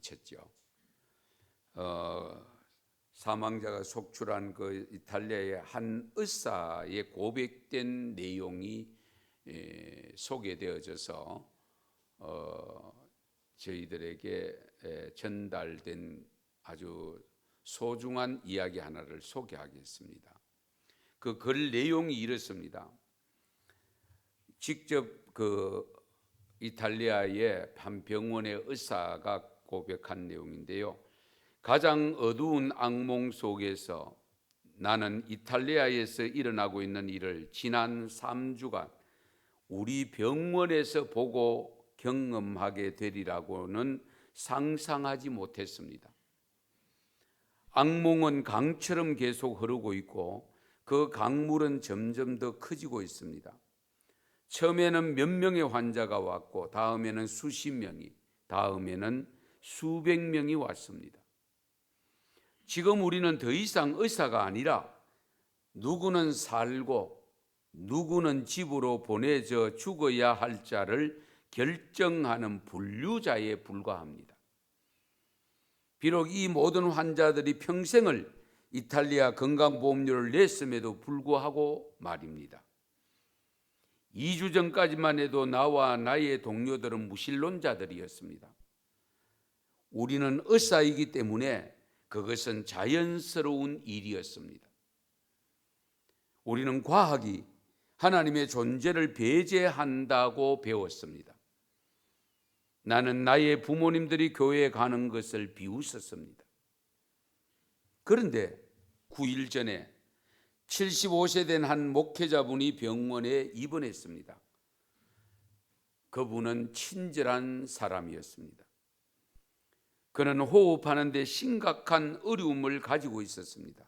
미쳤죠. 사망자가 속출한 그 이탈리아의 한 의사의 고백된 내용이 소개되어져서 저희들에게 전달된 아주 소중한 이야기 하나를 소개하겠습니다. 그 글 내용이 이렇습니다. 직접 그 이탈리아의 한 병원의 의사가 고백한 내용인데요. 가장 어두운 악몽 속에서 나는 이탈리아에서 일어나고 있는 일을 지난 3주간 우리 병원에서 보고 경험하게 되리라고는 상상하지 못했습니다. 악몽은 강처럼 계속 흐르고 있고 그 강물은 점점 더 커지고 있습니다. 처음에는 몇 명의 환자가 왔고 다음에는 수십 명이, 다음에는 수백 명이 왔습니다. 지금 우리는 더 이상 의사가 아니라 누구는 살고 누구는 집으로 보내져 죽어야 할 자를 결정하는 분류자에 불과합니다. 비록 이 모든 환자들이 평생을 이탈리아 건강보험료를 냈음에도 불구하고 말입니다. 2주 전까지만 해도 나와 나의 동료들은 무신론자들이었습니다. 우리는 의사이기 때문에 그것은 자연스러운 일이었습니다. 우리는 과학이 하나님의 존재를 배제한다고 배웠습니다. 나는 나의 부모님들이 교회에 가는 것을 비웃었습니다. 그런데 9일 전에 75세 된 한 목회자분이 병원에 입원했습니다. 그분은 친절한 사람이었습니다. 그는 호흡하는 데 심각한 어려움을 가지고 있었습니다.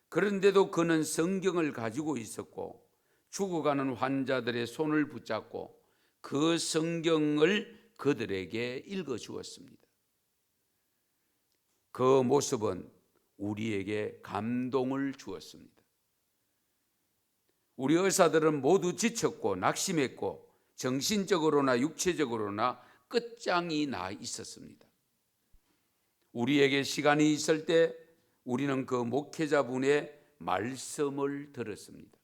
그런데도 그는 성경을 가지고 있었고 죽어가는 환자들의 손을 붙잡고 그 성경을 그들에게 읽어주었습니다. 그 모습은 우리에게 감동을 주었습니다. 우리 의사들은 모두 지쳤고 낙심했고 정신적으로나 육체적으로나 끝장이 나 있었습니다. 우리에게 시간이 있을 때 우리는 그 목회자분의 말씀을 들었습니다.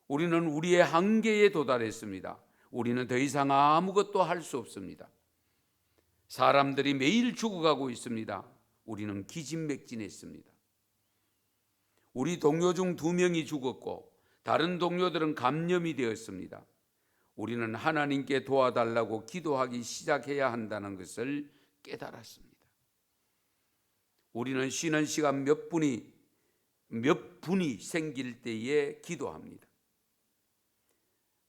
우리는 우리의 한계에 도달했습니다. 우리는 더 이상 아무것도 할 수 없습니다. 사람들이 매일 죽어가고 있습니다. 우리는 기진맥진했습니다. 우리 동료 중 2명이 죽었고 다른 동료들은 감염이 되었습니다. 우리는 하나님께 도와달라고 기도하기 시작해야 한다는 것을 깨달았습니다. 우리는 쉬는 시간 몇 분이 생길 때에 기도합니다.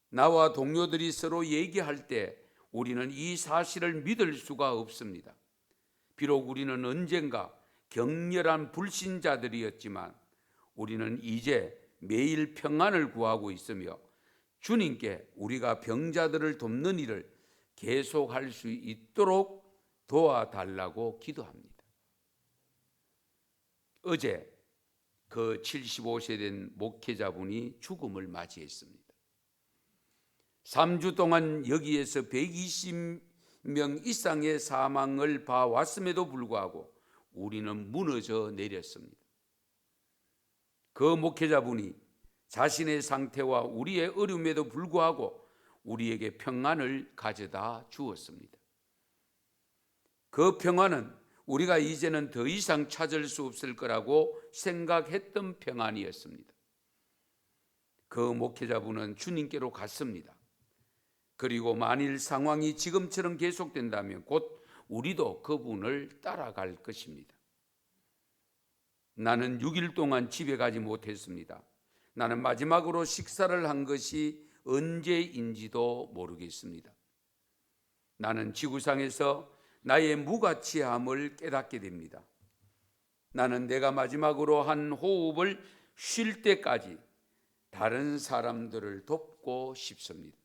나와 동료들이 서로 얘기할 때 우리는 이 사실을 믿을 수가 없습니다. 비록 우리는 언젠가 격렬한 불신자들이었지만 우리는 이제 매일 평안을 구하고 있으며 주님께 우리가 병자들을 돕는 일을 계속할 수 있도록 도와달라고 기도합니다. 어제 그 75세 된 목회자분이 죽음을 맞이했습니다. 3주 동안 여기에서 120명 이상의 사망을 봐왔음에도 불구하고 우리는 무너져 내렸습니다. 그 목회자분이 자신의 상태와 우리의 어려움에도 불구하고 우리에게 평안을 가져다 주었습니다. 그 평안은 우리가 이제는 더 이상 찾을 수 없을 거라고 생각했던 평안이었습니다. 그 목회자분은 주님께로 갔습니다. 그리고 만일 상황이 지금처럼 계속된다면 곧 우리도 그분을 따라갈 것입니다. 나는 6일 동안 집에 가지 못했습니다. 나는 마지막으로 식사를 한 것이 언제인지도 모르겠습니다. 나는 지구상에서 나의 무가치함을 깨닫게 됩니다. 나는 내가 마지막으로 한 호흡을 쉴 때까지 다른 사람들을 돕고 싶습니다.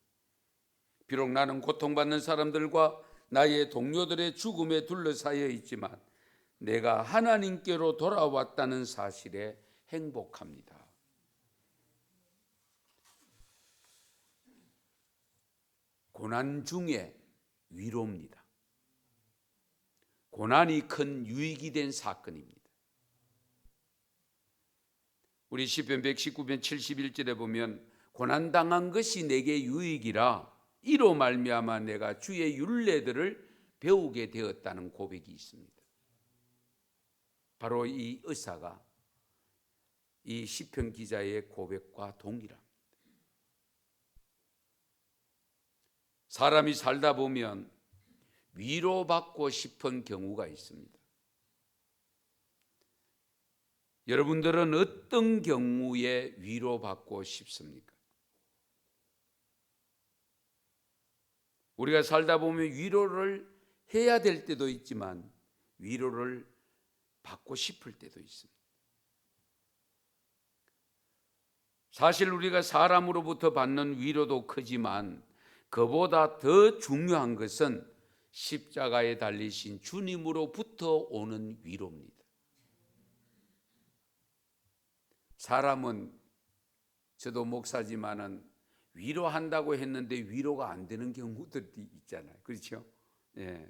비록 나는 고통받는 사람들과 나의 동료들의 죽음에 둘러싸여 있지만 내가 하나님께로 돌아왔다는 사실에 행복합니다. 고난 중에 위로입니다. 고난이 큰 유익이 된 사건입니다. 우리 시편 119편 71절에 보면 고난당한 것이 내게 유익이라 이로 말미암아 내가 주의 율례들을 배우게 되었다는 고백이 있습니다. 바로 이 의사가 이 시편 기자의 고백과 동일합니다. 사람이 살다 보면 위로받고 싶은 경우가 있습니다. 여러분들은 어떤 경우에 위로받고 싶습니까? 우리가 살다 보면 위로를 해야 될 때도 있지만 위로를 받고 싶을 때도 있습니다. 사실 우리가 사람으로부터 받는 위로도 크지만 그보다 더 중요한 것은 십자가에 달리신 주님으로부터 오는 위로입니다. 사람은 저도 목사지만은 위로한다고 했는데 위로가 안 되는 경우들이 있잖아요. 그렇죠? 예.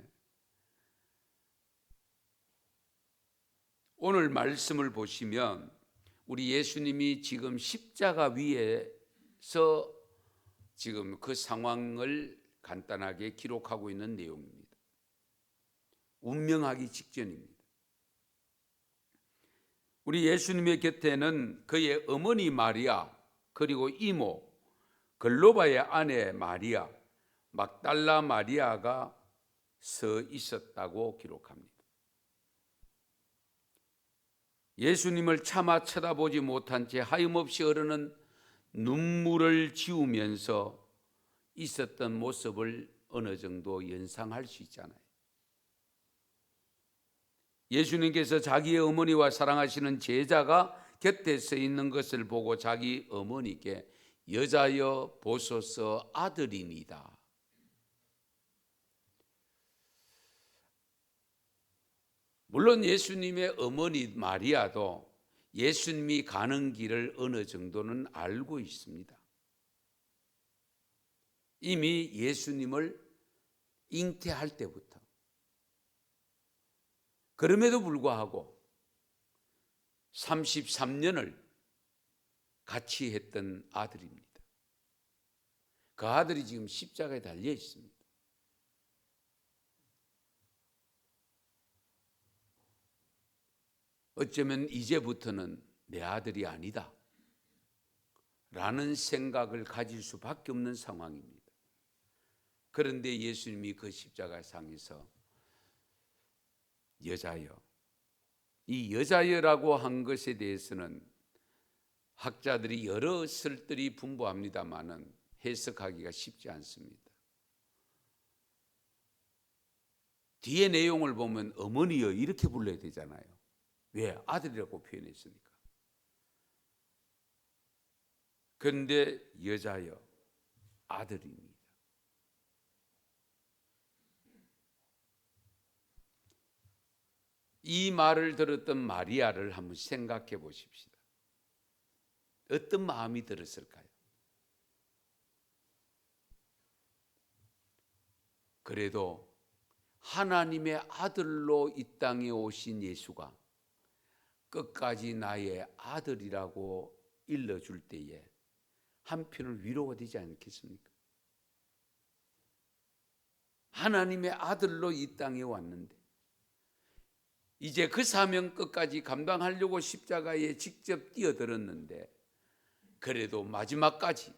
오늘 말씀을 보시면 우리 예수님이 지금 십자가 위에서 지금 그 상황을 간단하게 기록하고 있는 내용입니다. 운명하기 직전입니다. 우리 예수님의 곁에는 그의 어머니 마리아, 그리고 이모 글로바의 아내 마리아, 막달라 마리아가 서 있었다고 기록합니다. 예수님을 차마 쳐다보지 못한 채 하염없이 흐르는 눈물을 지우면서 있었던 모습을 어느 정도 연상할 수 있잖아요. 예수님께서 자기의 어머니와 사랑하시는 제자가 곁에 서 있는 것을 보고 자기 어머니께 여자여 보소서 아들이니다. 물론 예수님의 어머니 마리아도 예수님이 가는 길을 어느 정도는 알고 있습니다. 이미 예수님을 잉태할 때부터. 그럼에도 불구하고 33년을 같이 했던 아들입니다. 그 아들이 지금 십자가에 달려 있습니다. 어쩌면 이제부터는 내 아들이 아니다 라는 생각을 가질 수밖에 없는 상황입니다. 그런데 예수님이 그 십자가상에서 여자여, 이 여자여라고 한 것에 대해서는 학자들이 여러 설들이 분분합니다만은 해석하기가 쉽지 않습니다. 뒤에 내용을 보면 어머니여 이렇게 불러야 되잖아요. 왜? 아들이라고 표현했으니까. 그런데 여자여, 아들입니다. 이 말을 들었던 마리아를 한번 생각해 보십시다. 어떤 마음이 들었을까요? 그래도 하나님의 아들로 이 땅에 오신 예수가 끝까지 나의 아들이라고 일러줄 때에 한편은 위로가 되지 않겠습니까? 하나님의 아들로 이 땅에 왔는데 이제 그 사명 끝까지 감당하려고 십자가에 직접 뛰어들었는데 그래도 마지막까지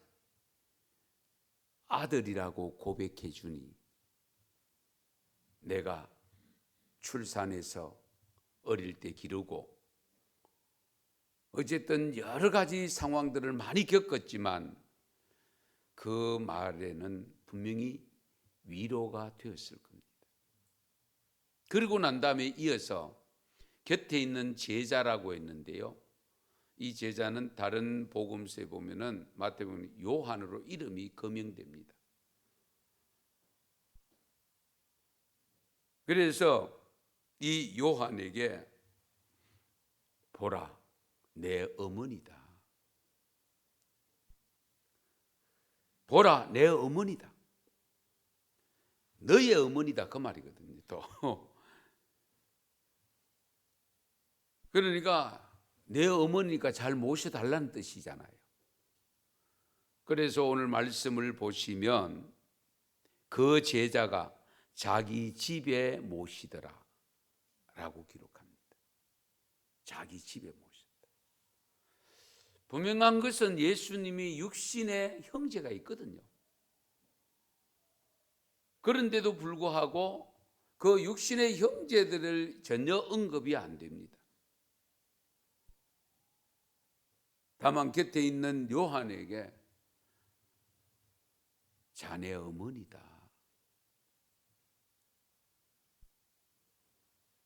아들이라고 고백해 주니 내가 출산해서 어릴 때 기르고 어쨌든 여러 가지 상황들을 많이 겪었지만 그 말에는 분명히 위로가 되었을 겁니다. 그리고 난 다음에 이어서 곁에 있는 제자라고 했는데요. 이 제자는 다른 복음서에 보면은 마태복음 요한으로 이름이 거명됩니다. 그래서 이 요한에게 보라 내 어머니다. 보라 내 어머니다. 너의 어머니다 그 말이거든요. 또 그러니까 내 어머니가 잘 모셔달라는 뜻이잖아요. 그래서 오늘 말씀을 보시면 그 제자가 자기 집에 모시더라 라고 기록합니다. 자기 집에 모셨다. 분명한 것은 예수님이 육신의 형제가 있거든요. 그런데도 불구하고 그 육신의 형제들을 전혀 언급이 안 됩니다. 다만 곁에 있는 요한에게 자네 어머니다.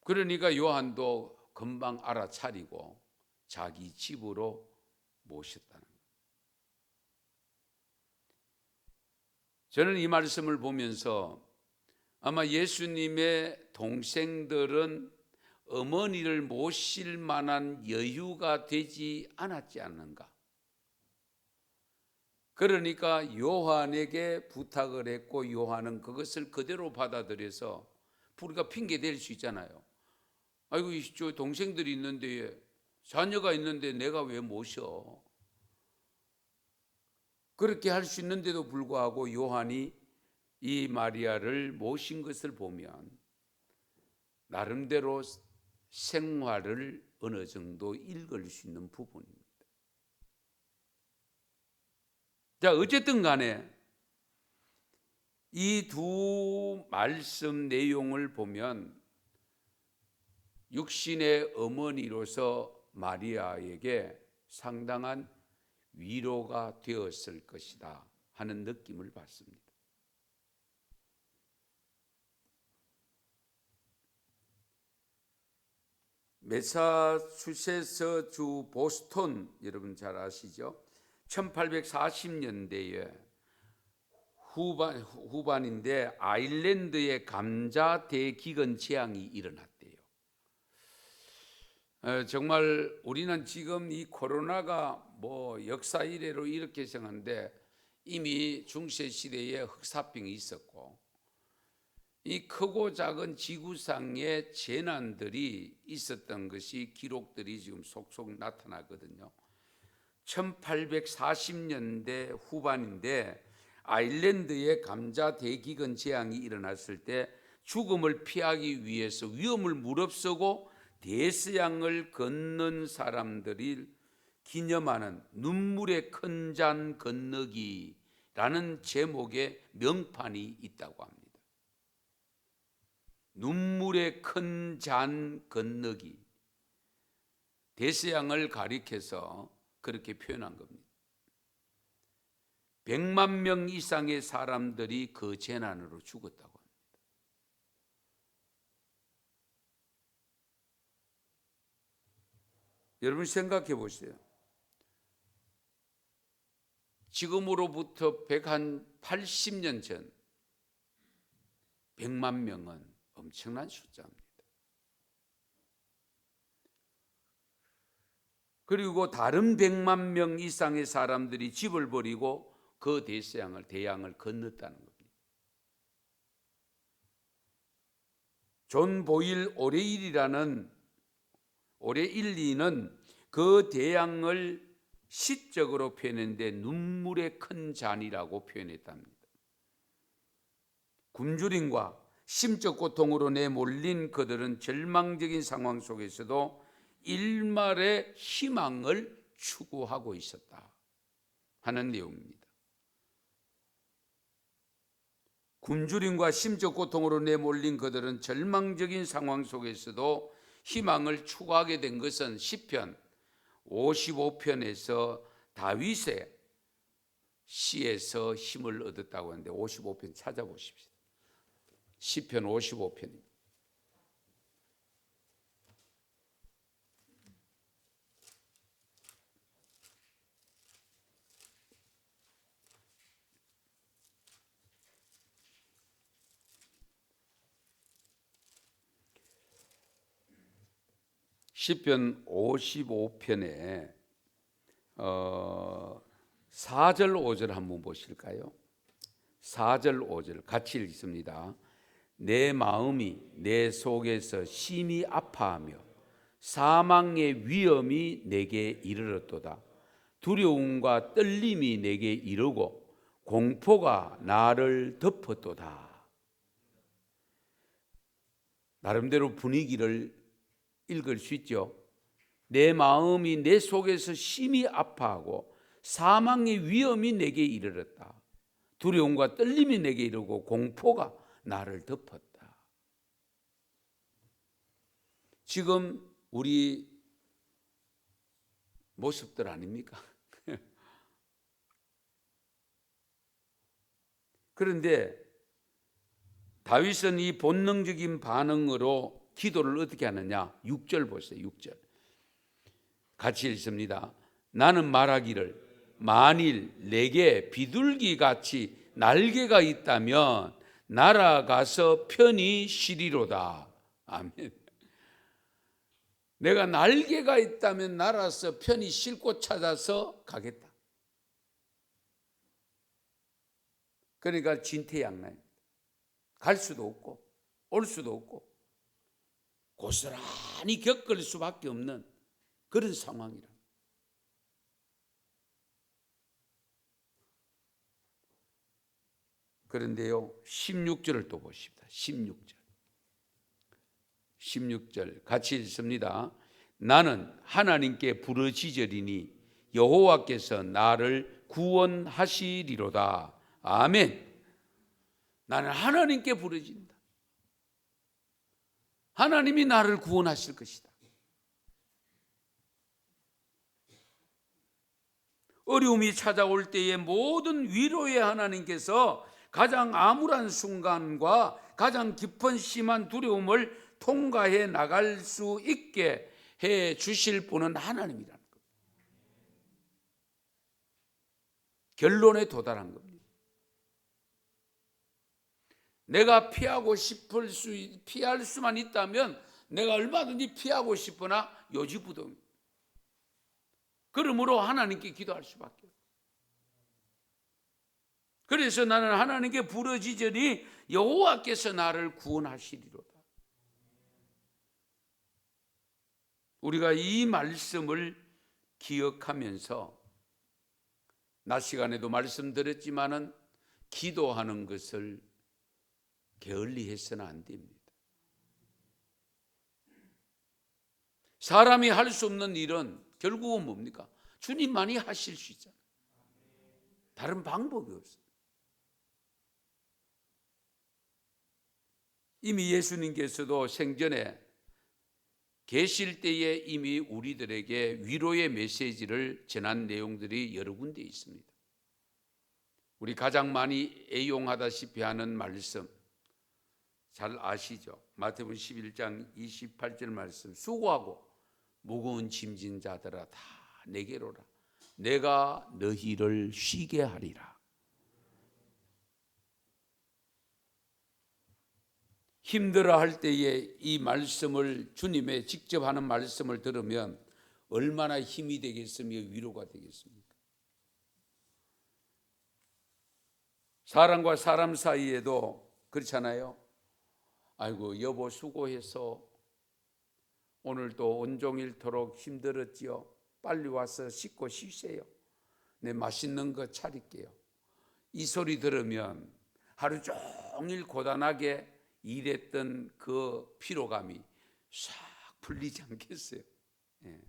그러니까 요한도 금방 알아차리고 자기 집으로 모셨다는 거예요. 저는 이 말씀을 보면서 아마 예수님의 동생들은 어머니를 모실 만한 여유가 되지 않았지 않는가. 그러니까 요한에게 부탁을 했고 요한은 그것을 그대로 받아들여서 우리가 핑계 댈 수 있잖아요. 아이고 저 동생들이 있는데 자녀가 있는데 내가 왜 모셔? 그렇게 할 수 있는데도 불구하고 요한이 이 마리아를 모신 것을 보면 나름대로 생활을 어느 정도 읽을 수 있는 부분입니다. 자, 어쨌든 간에 이 두 말씀 내용을 보면 육신의 어머니로서 마리아에게 상당한 위로가 되었을 것이다 하는 느낌을 받습니다. 매사추세츠 주 보스턴 여러분 잘 아시죠? 1840년대에 후반인데 아일랜드에 감자 대기근 재앙이 일어났대요. 정말 우리는 지금 이 코로나가 뭐 역사 이래로 이렇게 생각하는데 이미 중세 시대에 흑사병이 있었고 이 크고 작은 지구상의 재난들이 있었던 것이 기록들이 지금 속속 나타나거든요. 1840년대 후반인데 아일랜드에 감자 대기근 재앙이 일어났을 때 죽음을 피하기 위해서 위험을 무릅쓰고 대서양을 건넌 사람들이 기념하는 눈물의 큰 잔 건너기라는 제목의 명판이 있다고 합니다. 눈물의 큰 잔 건너기. 대서양을 가리켜서 그렇게 표현한 겁니다. 100만 명 이상의 사람들이 그 재난으로 죽었다고 합니다. 여러분 생각해 보세요. 지금으로부터 180년 전 100만 명은 엄청난 숫자입니다. 그리고 다른 100만 명 이상의 사람들이 집을 버리고 그 대양을 건넜다는 겁니다. 존 보일 오레일리는 그 대양을 시적으로 표현했는데 눈물의 큰 잔이라고 표현했답니다. 굶주림과 심적 고통으로 내몰린 그들은 절망적인 상황 속에서도 일말의 희망을 추구하고 있었다 하는 내용입니다. 굶주림과 심적 고통으로 내몰린 그들은 절망적인 상황 속에서도 희망을 추구하게 된 것은 시편 55편에서 다윗의 시에서 힘을 얻었다고 하는데 55편 찾아보십시오. 시편 55편입니다. 시편 55편에 4절 5절 한번 보실까요? 4절 5절 같이 읽습니다. 내 마음이 내 속에서 심히 아파하며 사망의 위험이 내게 이르렀도다. 두려움과 떨림이 내게 이르고 공포가 나를 덮었도다. 나름대로 분위기를 읽을 수 있죠. 내 마음이 내 속에서 심히 아파하고 사망의 위험이 내게 이르렀다. 두려움과 떨림이 내게 이르고 공포가 나를 덮었다. 지금 우리 모습들 아닙니까? 그런데 다윗은 이 본능적인 반응으로 기도를 어떻게 하느냐? 6절 보세요. 6절 같이 읽습니다. 나는 말하기를 만일 내게 비둘기같이 날개가 있다면 날아가서 편히 쉬리로다. 아멘. 내가 날개가 있다면 날아서 편히 쉴 곳 찾아서 가겠다. 그러니까 진퇴양난. 갈 수도 없고 올 수도 없고 고스란히 겪을 수밖에 없는 그런 상황이라. 그런데요, 16절을 또 보십시다. 16절 같이 읽습니다. 나는 하나님께 부르짖으리니 여호와께서 나를 구원하시리로다. 아멘. 나는 하나님께 부르짖는다. 하나님이 나를 구원하실 것이다. 어려움이 찾아올 때에 모든 위로의 하나님께서 가장 암울한 순간과 가장 깊은 심한 두려움을 통과해 나갈 수 있게 해 주실 분은 하나님이라는 겁니다. 결론에 도달한 겁니다. 내가 피할 수만 있다면 내가 얼마든지 피하고 싶으나 요지부동. 그러므로 하나님께 기도할 수밖에 없어요. 그래서 나는 하나님께 부르짖으니 여호와께서 나를 구원하시리로다. 우리가 이 말씀을 기억하면서 낮 시간에도 말씀드렸지만은 기도하는 것을 게을리 해서는 안 됩니다. 사람이 할 수 없는 일은 결국은 뭡니까? 주님만이 하실 수 있잖아요. 다른 방법이 없어요. 이미 예수님께서도 생전에 계실 때에 이미 우리들에게 위로의 메시지를 전한 내용들이 여러 군데 있습니다. 우리 가장 많이 애용하다시피 하는 말씀 잘 아시죠? 마태복음 11장 28절 말씀. 수고하고 무거운 짐진 자들아 다 내게로 오라. 내가 너희를 쉬게 하리라. 힘들어할 때에 이 말씀을 주님의 직접 하는 말씀을 들으면 얼마나 힘이 되겠으며 위로가 되겠습니까? 사람과 사람 사이에도 그렇잖아요. 아이고 여보 수고해서 오늘도 온종일토록 힘들었지요. 빨리 와서 씻고 쉬세요. 내 맛있는 거 차릴게요. 이 소리 들으면 하루 종일 고단하게 일했던 그 피로감이 싹 풀리지 않겠어요? 예.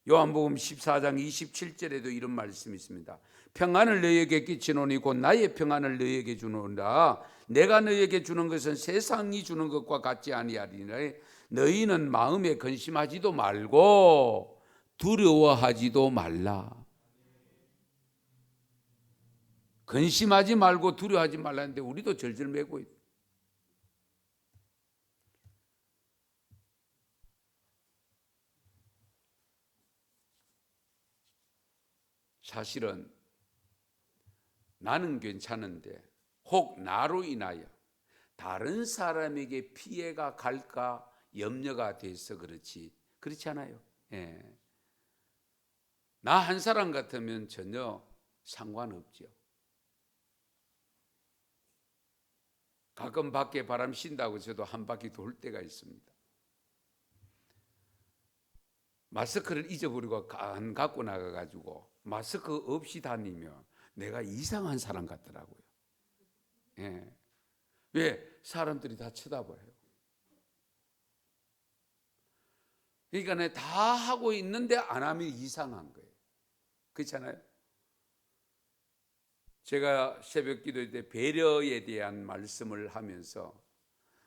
요한복음 14장 27절에도 이런 말씀이 있습니다. 평안을 너희에게 끼치노니 곧 나의 평안을 너희에게 주노라. 내가 너희에게 주는 것은 세상이 주는 것과 같지 아니하리니 너희는 마음에 근심하지도 말고 두려워하지도 말라. 근심하지 말고 두려워하지 말라는데 우리도 절절매고 있다. 사실은 나는 괜찮은데 혹 나로 인하여 다른 사람에게 피해가 갈까 염려가 돼서 그렇지 않아요? 예. 나 한 사람 같으면 전혀 상관없죠. 가끔 밖에 바람 쉰다고 저도 한 바퀴 돌 때가 있습니다. 마스크를 잊어버리고 안 갖고 나가가지고 마스크 없이 다니면 내가 이상한 사람 같더라고요. 예. 왜? 사람들이 다 쳐다봐요. 그러니까 다 하고 있는데 안 하면 이상한 거예요. 그렇잖아요? 제가 새벽 기도 때 배려에 대한 말씀을 하면서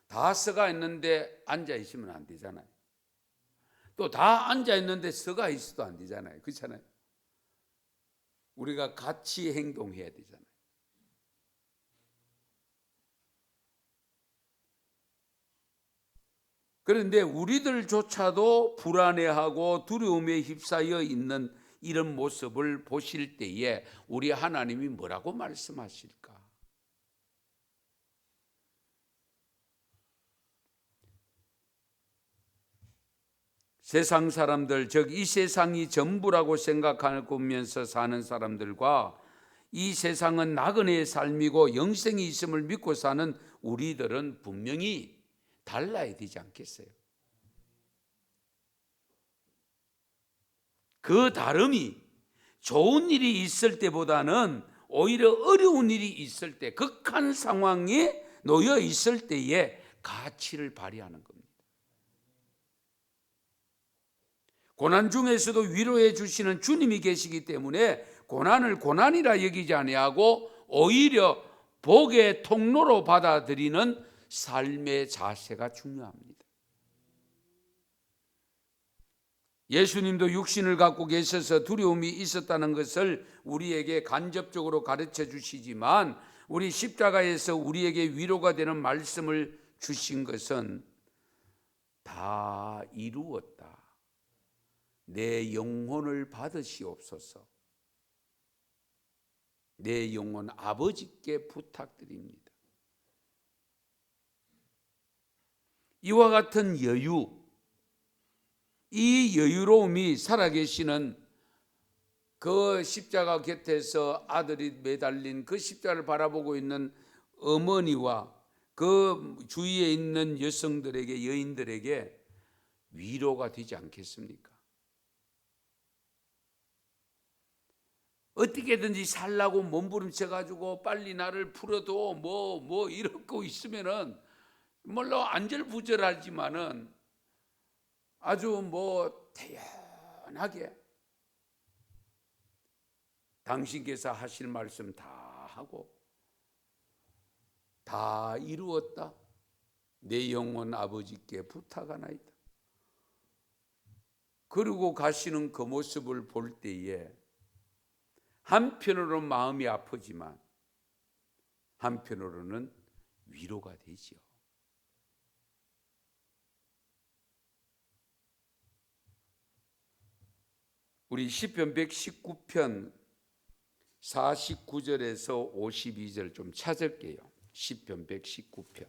다 서가 있는데 앉아 있으면 안 되잖아요. 또 다 앉아 있는데 서가 있어도 안 되잖아요. 그렇잖아요? 우리가 같이 행동해야 되잖아요. 그런데 우리들조차도 불안해하고 두려움에 휩싸여 있는 이런 모습을 보실 때에 우리 하나님이 뭐라고 말씀하실까? 세상 사람들, 즉 이 세상이 전부라고 생각하면서 사는 사람들과 이 세상은 나그네의 삶이고 영생이 있음을 믿고 사는 우리들은 분명히 달라야 되지 않겠어요? 그 다름이 좋은 일이 있을 때보다는 오히려 어려운 일이 있을 때, 극한 상황에 놓여 있을 때에 가치를 발휘하는 겁니다. 고난 중에서도 위로해 주시는 주님이 계시기 때문에 고난을 고난이라 여기지 아니하고 오히려 복의 통로로 받아들이는 삶의 자세가 중요합니다. 예수님도 육신을 갖고 계셔서 두려움이 있었다는 것을 우리에게 간접적으로 가르쳐 주시지만 우리 십자가에서 우리에게 위로가 되는 말씀을 주신 것은 다 이루었다. 내 영혼을 받으시옵소서. 내 영혼 아버지께 부탁드립니다. 이와 같은 여유, 이 여유로움이 살아계시는 그 십자가 곁에서 아들이 매달린 그 십자가를 바라보고 있는 어머니와 그 주위에 있는 여성들에게, 여인들에게 위로가 되지 않겠습니까? 어떻게든지 살라고 몸부림쳐가지고 빨리 나를 풀어도 뭐 이러고 있으면은 물론 안절부절하지만은 아주 태연하게 당신께서 하실 말씀 다 하고 다 이루었다. 내 영혼 아버지께 부탁하나이다. 그러고 가시는 그 모습을 볼 때에 한편으로는 마음이 아프지만 한편으로는 위로가 되지요. 우리 시편 119편 49절에서 52절 좀 찾을게요. 시편 119편.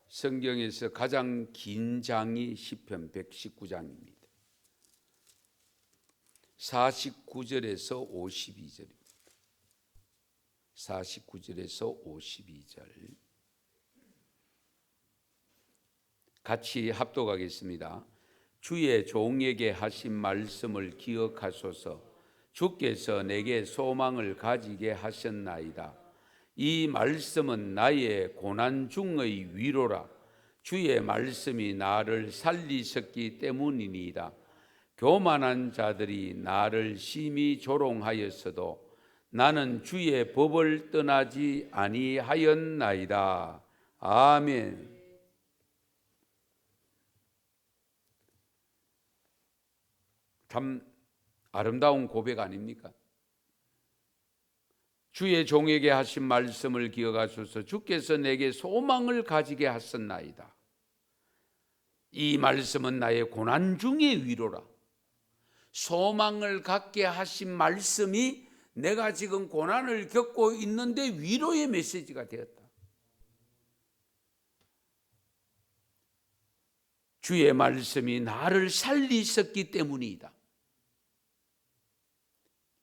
성경에서 가장 긴 장이 시편 119장입니다. 49절에서 52절입니다. 49절에서 52절 같이 합독하겠습니다. 주의 종에게 하신 말씀을 기억하소서. 주께서 내게 소망을 가지게 하셨나이다. 이 말씀은 나의 고난 중의 위로라. 주의 말씀이 나를 살리셨기 때문이니이다. 교만한 자들이 나를 심히 조롱하였어도 나는 주의 법을 떠나지 아니하였나이다. 아멘. 참 아름다운 고백 아닙니까? 주의 종에게 하신 말씀을 기억하소서. 주께서 내게 소망을 가지게 하셨나이다. 이 말씀은 나의 고난 중의 위로라. 소망을 갖게 하신 말씀이 내가 지금 고난을 겪고 있는데 위로의 메시지가 되었다. 주의 말씀이 나를 살리셨기 때문이다.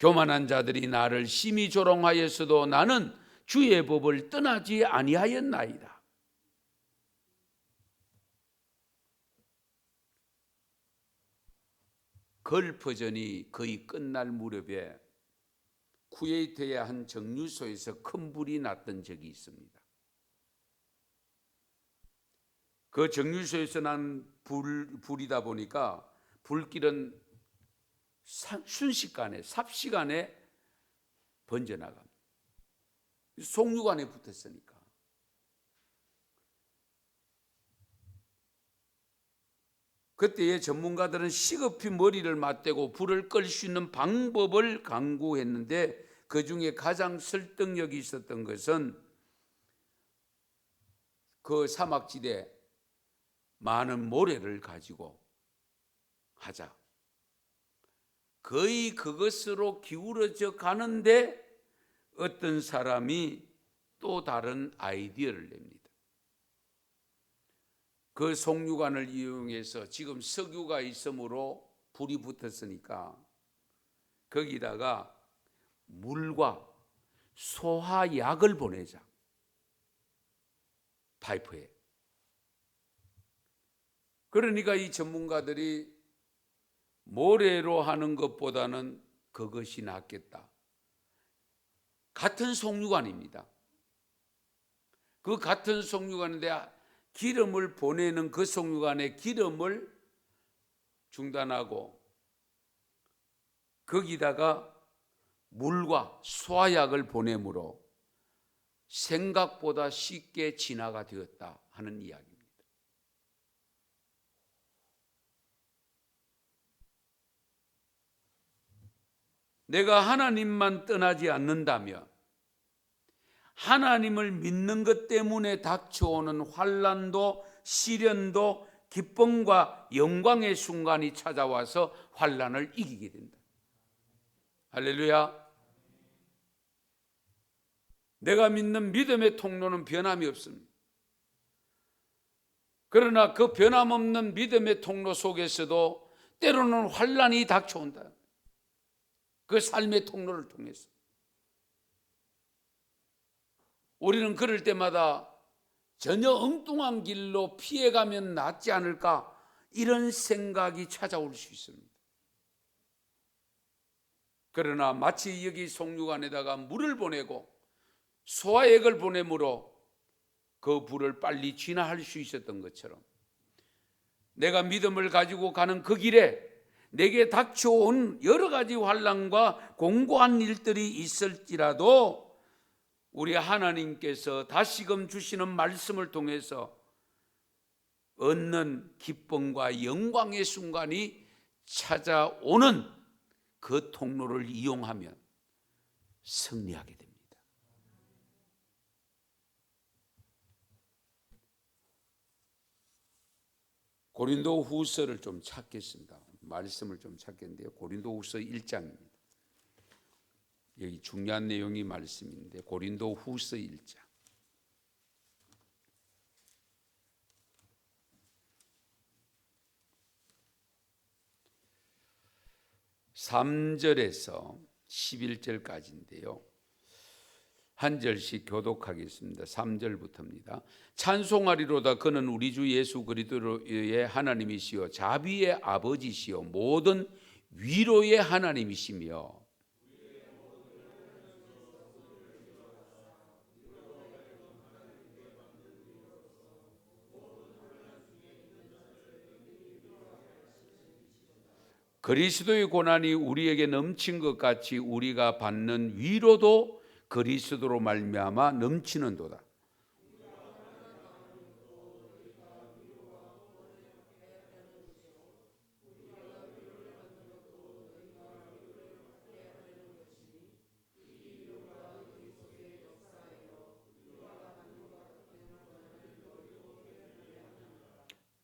교만한 자들이 나를 심히 조롱하였어도 나는 주의 법을 떠나지 아니하였나이다. 걸퍼전이 거의 끝날 무렵에 쿠웨이트의 한 정유소에서 큰 불이 났던 적이 있습니다. 그 정유소에서 난 불이다 보니까 불길은 순식간에 삽시간에 번져나갑니다. 송유관에 붙었으니까. 그때의 전문가들은 시급히 머리를 맞대고 불을 끌 수 있는 방법을 강구했는데 그 중에 가장 설득력이 있었던 것은 그 사막지대 많은 모래를 가지고 하자. 거의 그것으로 기울어져 가는데 어떤 사람이 또 다른 아이디어를 냅니다. 그 송유관을 이용해서 지금 석유가 있으므로 불이 붙었으니까 거기다가 물과 소화약을 보내자. 파이프에. 그러니까 이 전문가들이 모래로 하는 것보다는 그것이 낫겠다. 같은 송유관입니다. 그 같은 송유관인데 기름을 보내는 그 송유관에 기름을 중단하고 거기다가 물과 소화약을 보내므로 생각보다 쉽게 진화가 되었다 하는 이야기입니다. 내가 하나님만 떠나지 않는다면 하나님을 믿는 것 때문에 닥쳐오는 환난도 시련도 기쁨과 영광의 순간이 찾아와서 환난을 이기게 된다. 할렐루야. 내가 믿는 믿음의 통로는 변함이 없습니다. 그러나 그 변함없는 믿음의 통로 속에서도 때로는 환난이 닥쳐온다. 그 삶의 통로를 통해서 우리는 그럴 때마다 전혀 엉뚱한 길로 피해가면 낫지 않을까 이런 생각이 찾아올 수 있습니다. 그러나 마치 여기 송유관에다가 물을 보내고 소화액을 보내므로 그 불을 빨리 진화할 수 있었던 것처럼 내가 믿음을 가지고 가는 그 길에 내게 닥쳐온 여러 가지 환난과 공고한 일들이 있을지라도 우리 하나님께서 다시금 주시는 말씀을 통해서 얻는 기쁨과 영광의 순간이 찾아오는 그 통로를 이용하면 승리하게 됩니다. 고린도 후서를 좀 찾겠습니다. 말씀을 좀 찾겠는데요. 고린도 후서 1장입니다. 여기 중요한 내용이 말씀인데 고린도 후서 1장 3절에서 11절까지인데요. 한 절씩 교독하겠습니다. 3절부터입니다. 찬송하리로다 그는 우리 주 예수 그리스도의 하나님이시요 자비의 아버지시요 모든 위로의 하나님이시며 그리스도의 고난이 우리에게 넘친 것 같이 우리가 받는 위로도 그리스도로 말미암아 넘치는도다.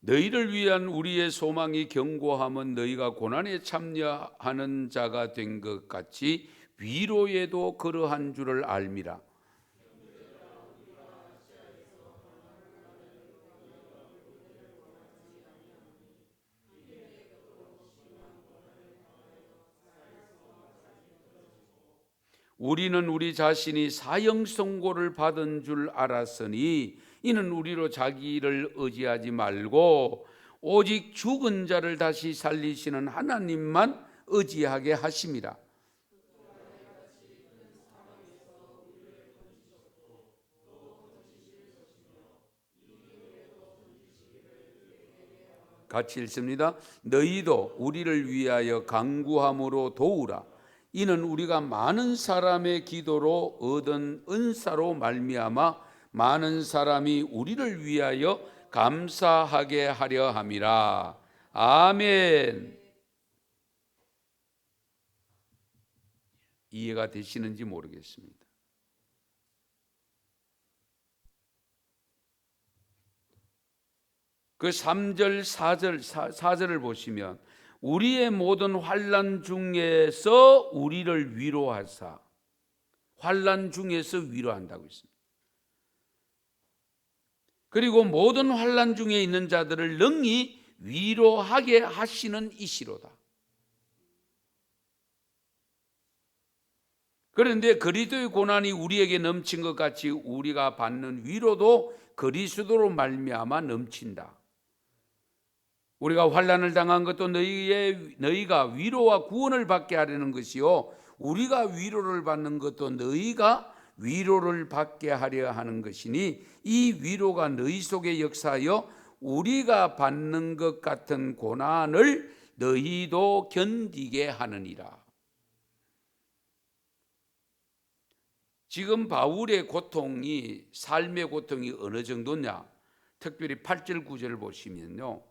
너희를 위한 우리의 소망이 견고함은 너희가 고난에 참여하는 자가 된 것 같이 위로에도 그러한 줄을 알미라. 우리는 우리 자신이 사형 선고를 받은 줄 알았으니 이는 우리로 자기를 의지하지 말고 오직 죽은 자를 다시 살리시는 하나님만 의지하게 하심이라. 같이 읽습니다. 너희도 우리를 위하여 간구함으로 도우라. 이는 우리가 많은 사람의 기도로 얻은 은사로 말미암아 많은 사람이 우리를 위하여 감사하게 하려 함이라. 아멘. 이해가 되시는지 모르겠습니다. 그 3절, 4절을 보시면 우리의 모든 환난 중에서 우리를 위로하사, 환난 중에서 위로한다고 있습니다. 그리고 모든 환난 중에 있는 자들을 능히 위로하게 하시는 이시로다. 그런데 그리스도의 고난이 우리에게 넘친 것 같이 우리가 받는 위로도 그리스도로 말미암아 넘친다. 우리가 환난을 당한 것도 너희가 위로와 구원을 받게 하려는 것이요, 우리가 위로를 받는 것도 너희가 위로를 받게 하려 하는 것이니 이 위로가 너희 속에 역사하여 우리가 받는 것 같은 고난을 너희도 견디게 하느니라. 지금 바울의 고통이, 삶의 고통이 어느 정도냐? 특별히 8절 9절을 보시면요,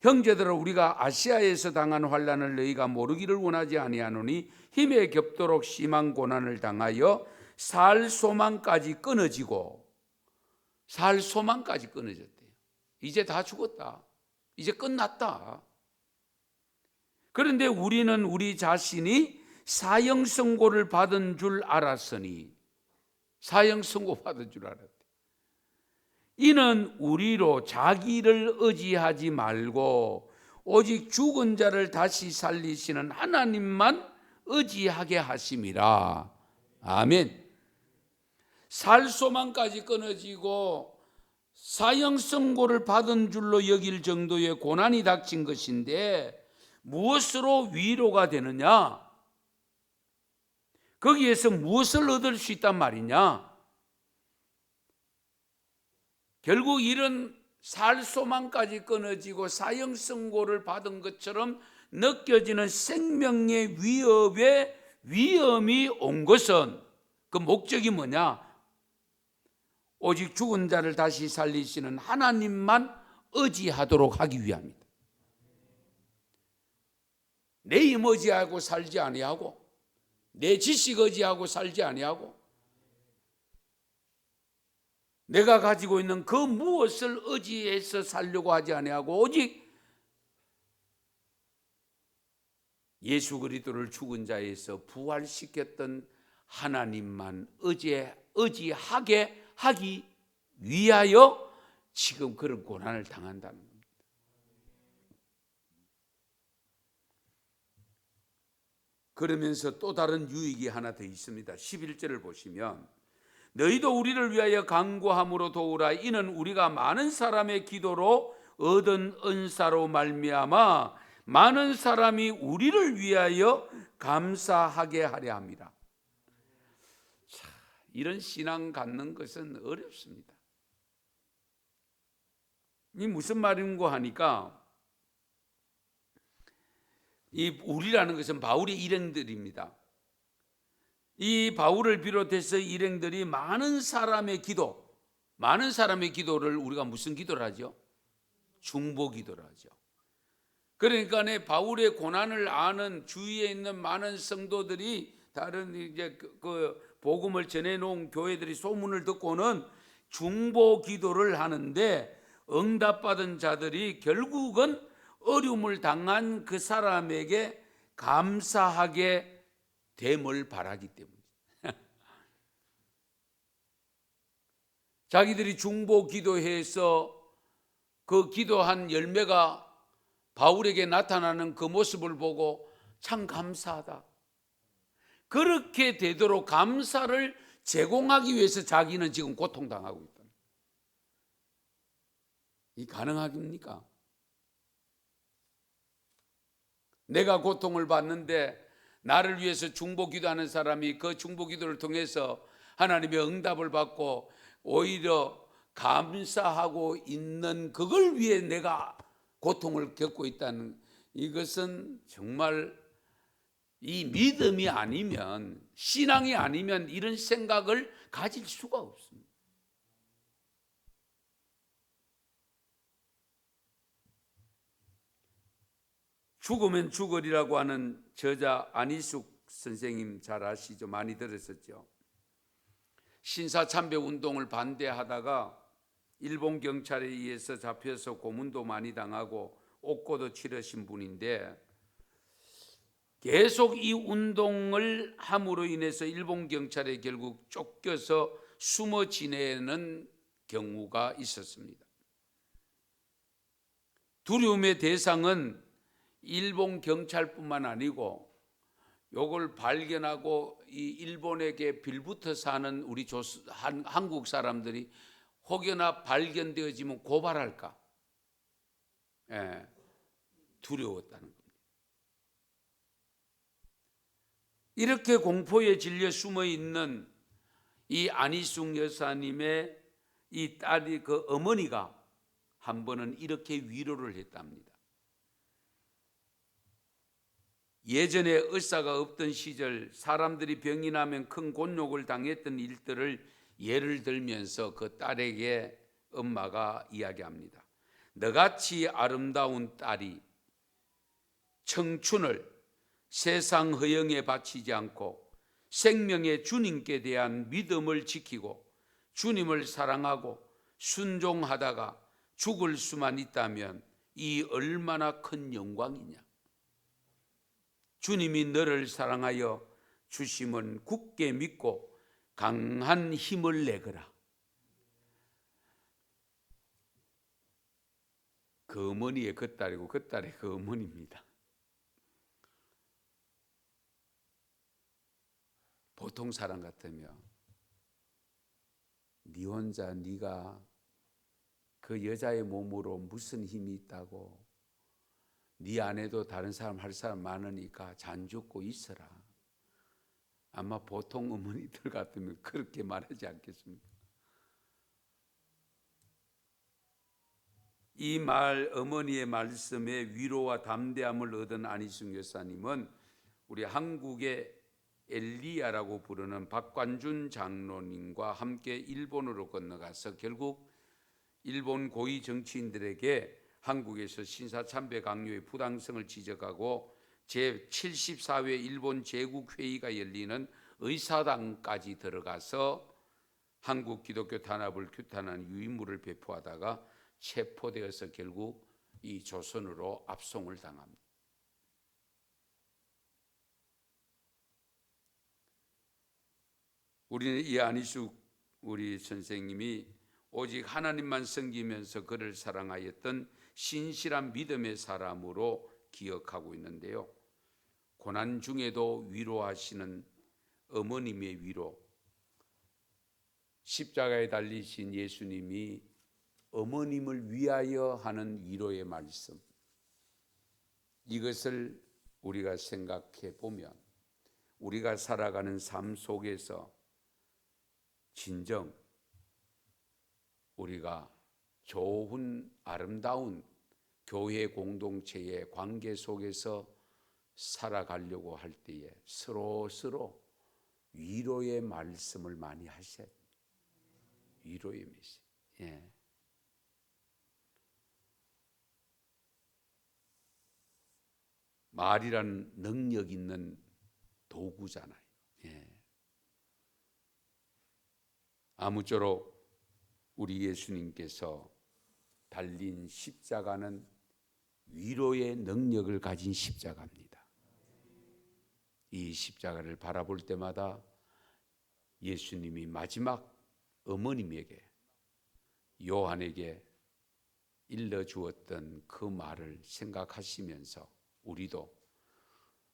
형제들아 우리가 아시아에서 당한 환난을 너희가 모르기를 원하지 아니하노니 힘에 겹도록 심한 고난을 당하여 살 소망까지 끊어지고, 살 소망까지 끊어졌대요. 이제 다 죽었다, 이제 끝났다. 그런데 우리는 우리 자신이 사형 선고를 받은 줄 알았으니, 사형 선고 받은 줄 알았대. 이는 우리로 자기를 의지하지 말고 오직 죽은 자를 다시 살리시는 하나님만 의지하게 하심이라. 아멘. 살 소망까지 끊어지고 사형 선고를 받은 줄로 여길 정도의 고난이 닥친 것인데 무엇으로 위로가 되느냐? 거기에서 무엇을 얻을 수 있단 말이냐? 결국 이런 살 소망까지 끊어지고 사형 선고를 받은 것처럼 느껴지는 생명의 위험이 온 것은, 그 목적이 뭐냐? 오직 죽은 자를 다시 살리시는 하나님만 의지하도록 하기 위함이다. 내 힘 의지하고 살지 아니하고, 내 지식 의지하고 살지 아니하고, 내가 가지고 있는 그 무엇을 의지해서 살려고 하지 아니하고 오직 예수 그리스도를 죽은 자에서 부활시켰던 하나님만 의지하게 하기 위하여 지금 그런 고난을 당한다는 겁니다. 그러면서 또 다른 유익이 하나 더 있습니다. 11절을 보시면 너희도 우리를 위하여 간구함으로 도우라. 이는 우리가 많은 사람의 기도로 얻은 은사로 말미암아 많은 사람이 우리를 위하여 감사하게 하려 합니다. 자, 이런 신앙 갖는 것은 어렵습니다. 이 무슨 말인고 하니까, 이 우리라는 것은 바울의 일행들입니다. 이 바울을 비롯해서 일행들이 많은 사람의 기도를 우리가 무슨 기도를 하죠? 중보 기도를 하죠. 그러니까 바울의 고난을 아는 주위에 있는 많은 성도들이, 다른 이제 그 복음을 전해놓은 교회들이 소문을 듣고는 중보 기도를 하는데, 응답받은 자들이 결국은 어려움을 당한 그 사람에게 감사하게 됨을 바라기 때문에 자기들이 중보 기도해서 그 기도한 열매가 바울에게 나타나는 그 모습을 보고 참 감사하다, 그렇게 되도록 감사를 제공하기 위해서 자기는 지금 고통당하고 있다. 이 가능합니까? 내가 고통을 받는데 나를 위해서 중보기도하는 사람이 그 중보기도를 통해서 하나님의 응답을 받고 오히려 감사하고 있는 그걸 위해 내가 고통을 겪고 있다는, 이것은 정말 이 믿음이 아니면, 신앙이 아니면 이런 생각을 가질 수가 없습니다. 죽으면 죽으리라고 하는 저자 안희숙 선생님 잘 아시죠? 많이 들었었죠. 신사참배 운동을 반대하다가 일본 경찰에 의해서 잡혀서 고문도 많이 당하고 옥고도 치르신 분인데, 계속 이 운동을 함으로 인해서 일본 경찰에 결국 쫓겨서 숨어 지내는 경우가 있었습니다. 두려움의 대상은 일본 경찰뿐만 아니고 요걸 발견하고 이 일본에게 빌붙어 사는 우리 한국 사람들이 혹여나 발견되어지면 고발할까, 두려웠다는 겁니다. 이렇게 공포에 질려 숨어 있는 이 안희숙 여사님의 이 딸이, 그 어머니가 한 번은 이렇게 위로를 했답니다. 예전에 의사가 없던 시절 사람들이 병이 나면 큰 곤욕을 당했던 일들을 예를 들면서 그 딸에게 엄마가 이야기합니다. 너같이 아름다운 딸이 청춘을 세상 허영에 바치지 않고 생명의 주님께 대한 믿음을 지키고 주님을 사랑하고 순종하다가 죽을 수만 있다면 이 얼마나 큰 영광이냐. 주님이 너를 사랑하여 주심은 굳게 믿고 강한 힘을 내거라. 그 어머니의 그 딸이고 그 딸의 그 어머니입니다. 보통 사람 같으면 네 혼자 네가 그 여자의 몸으로 무슨 힘이 있다고, 네 안에도 다른 사람 할 사람 많으니까 잔죽고 있어라. 아마 보통 어머니들 같으면 그렇게 말하지 않겠습니까? 이 어머니의 말씀에 위로와 담대함을 얻은 안희숙 여사님은 우리 한국의 엘리야라고 부르는 박관준 장로님과 함께 일본으로 건너가서 결국 일본 고위 정치인들에게 한국에서 신사참배 강요의 부당성을 지적하고 제74회 일본 제국회의가 열리는 의사당까지 들어가서 한국 기독교 단합을 규탄하는 유인물을 배포하다가 체포되어서 결국 이 조선으로 압송을 당합니다. 우리는 이 안희숙 우리 선생님이 오직 하나님만 섬기면서 그를 사랑하였던 신실한 믿음의 사람으로 기억하고 있는데요. 고난 중에도 위로하시는 어머님의 위로, 십자가에 달리신 예수님이 어머님을 위하여 하는 위로의 말씀, 이것을 우리가 생각해 보면 우리가 살아가는 삶 속에서 진정 우리가 좋은 아름다운 교회 공동체의 관계 속에서 살아가려고 할 때에 서로 위로의 말씀을 많이 하셔야 됩니다. 위로의 메시지. 말이란 능력 있는 도구잖아요. 아무쪼록 우리 예수님께서 달린 십자가는 위로의 능력을 가진 십자가입니다. 이 십자가를 바라볼 때마다 예수님이 마지막 어머님에게, 요한에게 일러주었던 그 말을 생각하시면서 우리도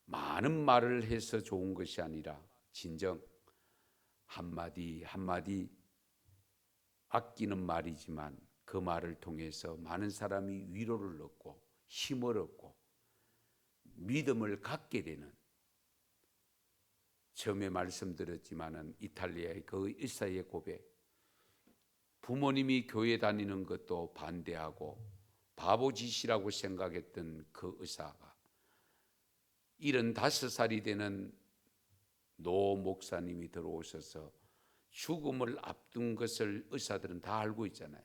많은 말을 해서 좋은 것이 아니라 진정 한마디 한마디 아끼는 말이지만 그 말을 통해서 많은 사람이 위로를 얻고 힘을 얻고 믿음을 갖게 되는, 처음에 말씀드렸지만은 이탈리아의 그 의사의 고백, 부모님이 교회 다니는 것도 반대하고 바보짓이라고 생각했던 그 의사가 75살이 되는 노 목사님이 들어오셔서 죽음을 앞둔 것을 의사들은 다 알고 있잖아요.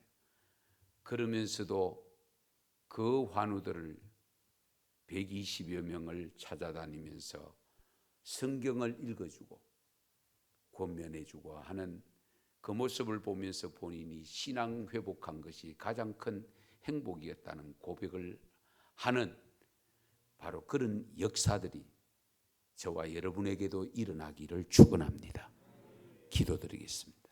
그러면서도 그 환우들을 120여 명을 찾아다니면서 성경을 읽어주고 권면해주고 하는 그 모습을 보면서 본인이 신앙 회복한 것이 가장 큰 행복이었다는 고백을 하는 바로 그런 역사들이 저와 여러분에게도 일어나기를 축원합니다. 기도드리겠습니다.